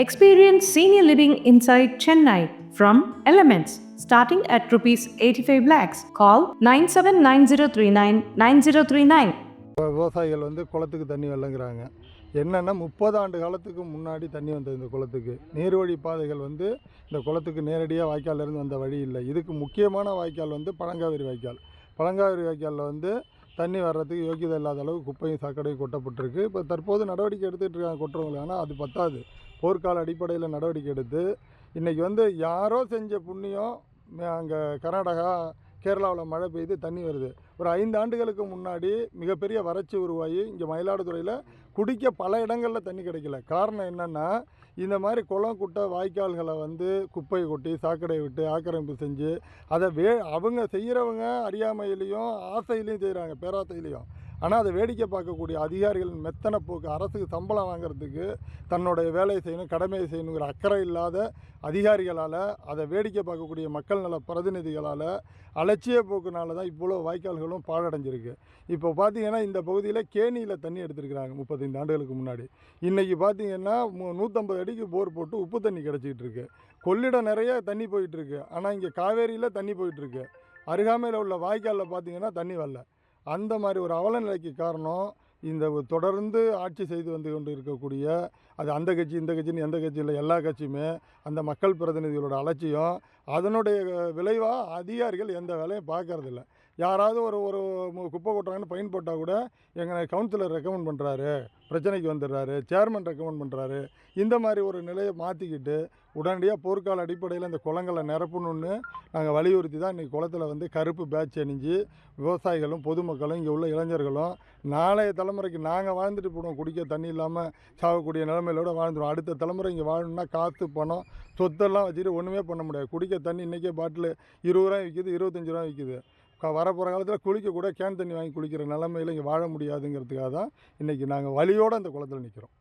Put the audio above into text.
Experience senior living inside Chennai from Elements starting at rupees 85 lakhs. Call 9790399039. விவசாயிகள் குளத்துக்கு தண்ணி வரலங்கிறாங்க. என்னென்னா 30 ஆண்டு காலத்துக்கு முன்னாடி தண்ணி வந்தது இந்த குளத்துக்கு. நீர்வழி பாதைகள் இந்த குளத்துக்கு நேரடியாக வாய்க்காலிருந்து வந்த வழி இல்லை. இதுக்கு முக்கியமான வாய்க்கால் பழங்காவிரி வாய்க்கால். பழங்காவிரி வாய்க்காலில் தண்ணி வர்றதுக்கு யோக்கியதை இல்லாத அளவு குப்பையும் சாக்கடையும் கொட்டப்பட்டிருக்கு. இப்போ தற்போது நடவடிக்கை எடுத்துகிட்டு இருக்காங்க கொட்டுறவங்க. ஆனால் அது பத்தாது. போர்க்கால அடிப்படையில் நடவடிக்கை எடுத்து இன்றைக்கி யாரோ செஞ்ச புண்ணியம் அங்கே கர்நாடகா கேரளாவில் மழை பெய்து தண்ணி வருது. ஒரு 5 ஆண்டுகளுக்கு முன்னாடி மிகப்பெரிய வறட்சி உருவாகி இங்கே மயிலாடுதுறையில் குடிக்க பல இடங்களில் தண்ணி கிடைக்கல. காரணம் என்னென்னா இந்த மாதிரி குளம் குட்டை வாய்க்கால்களை குப்பை கொட்டி சாக்கடை விட்டு ஆக்கிரமிப்பு செஞ்சு அதை அவங்க செய்கிறவங்க அறியாமையிலையும் ஆசையிலையும் செய்கிறாங்க, பேராசையிலையும். ஆனால் அதை வேடிக்கை பார்க்கக்கூடிய அதிகாரிகளின் மெத்தனை போக்கு, அரசுக்கு சம்பளம் வாங்கிறதுக்கு தன்னுடைய வேலையை செய்யணும், கடமையை செய்யணுங்கிற அக்கறை இல்லாத அதிகாரிகளால், அதை வேடிக்கை பார்க்கக்கூடிய மக்கள் நல பிரதிநிதிகளால் அலட்சிய போக்குனால தான் இவ்வளோ வாய்க்கால்களும் பாழடைஞ்சிருக்கு. இப்போ பார்த்திங்கன்னா இந்த பகுதியில் கேணியில் தண்ணி எடுத்துருக்குறாங்க 35 ஆண்டுகளுக்கு முன்னாடி. இன்றைக்கி பார்த்திங்கன்னா 150 அடிக்கு போர் போட்டு உப்பு தண்ணி கிடச்சிக்கிட்டு இருக்குது. கொள்ளிடம் நிறைய தண்ணி போயிட்டுருக்கு. ஆனால் இங்கே காவேரியில் தண்ணி போயிட்டுருக்கு. அருகாமையில் உள்ள வாய்க்காலில் பார்த்திங்கன்னா தண்ணி வரல. அந்த மாதிரி ஒரு அவலநிலைக்கு காரணம் இந்த தொடர்ந்து ஆட்சி செய்து கொண்டு இருக்கக்கூடிய அது அந்த கட்சி இந்த கட்சின்னு எந்த கட்சியில் எல்லா கட்சியுமே அந்த மக்கள் பிரதிநிதிகளோட அலட்சியம். அதனுடைய விளைவாக அதிகாரிகள் எந்த வேலையும் பார்க்கறதில்ல. யாராவது ஒரு குப்பை கொட்டுறாங்கன்னு ஃபைன் போட்டால் கூட எங்கள் கவுன்சிலர் ரெக்கமெண்ட் பண்ணுறாரு, பிரச்சனைக்கு வந்துடுறாரு, சேர்மன் ரெக்கமெண்ட் பண்ணுறாரு. இந்த மாதிரி ஒரு நிலையை மாற்றிக்கிட்டு உடனடியாக போர்க்கால அடிப்படையில் இந்த குளங்களை நிரப்பணுன்னு நாங்கள் வலியுறுத்தி தான் இன்றைக்கி குளத்தில் கருப்பு பேட்ச் அணிஞ்சு விவசாயிகளும் பொதுமக்களும் இங்கே உள்ள இளைஞர்களும் நாளைய தலைமுறைக்கு நாங்கள் வாழ்ந்துட்டு போடுவோம். குடிக்க தண்ணி இல்லாமல் சாகக்கூடிய நிலைமையிலோடு வாழ்ந்துடும். அடுத்த தலைமுறை இங்கே வாழணும்னா காற்று பணம் சொத்தெல்லாம் வச்சுட்டு ஒன்றுமே பண்ண முடியாது. குடிக்க தண்ணி இன்றைக்கே பாட்டில் 20 ரூபா விற்கிது, 25 ரூபா விற்கிது. வரப்போகிற காலத்தில் குளிக்க கூட கேன் தண்ணி வாங்கி குளிக்கிற நிலைமையில் இங்கே வாழ முடியாதுங்கிறதுக்காக தான் இன்றைக்கி நாங்கள் வலியோடு அந்த குளத்தில் நிற்கிறோம்.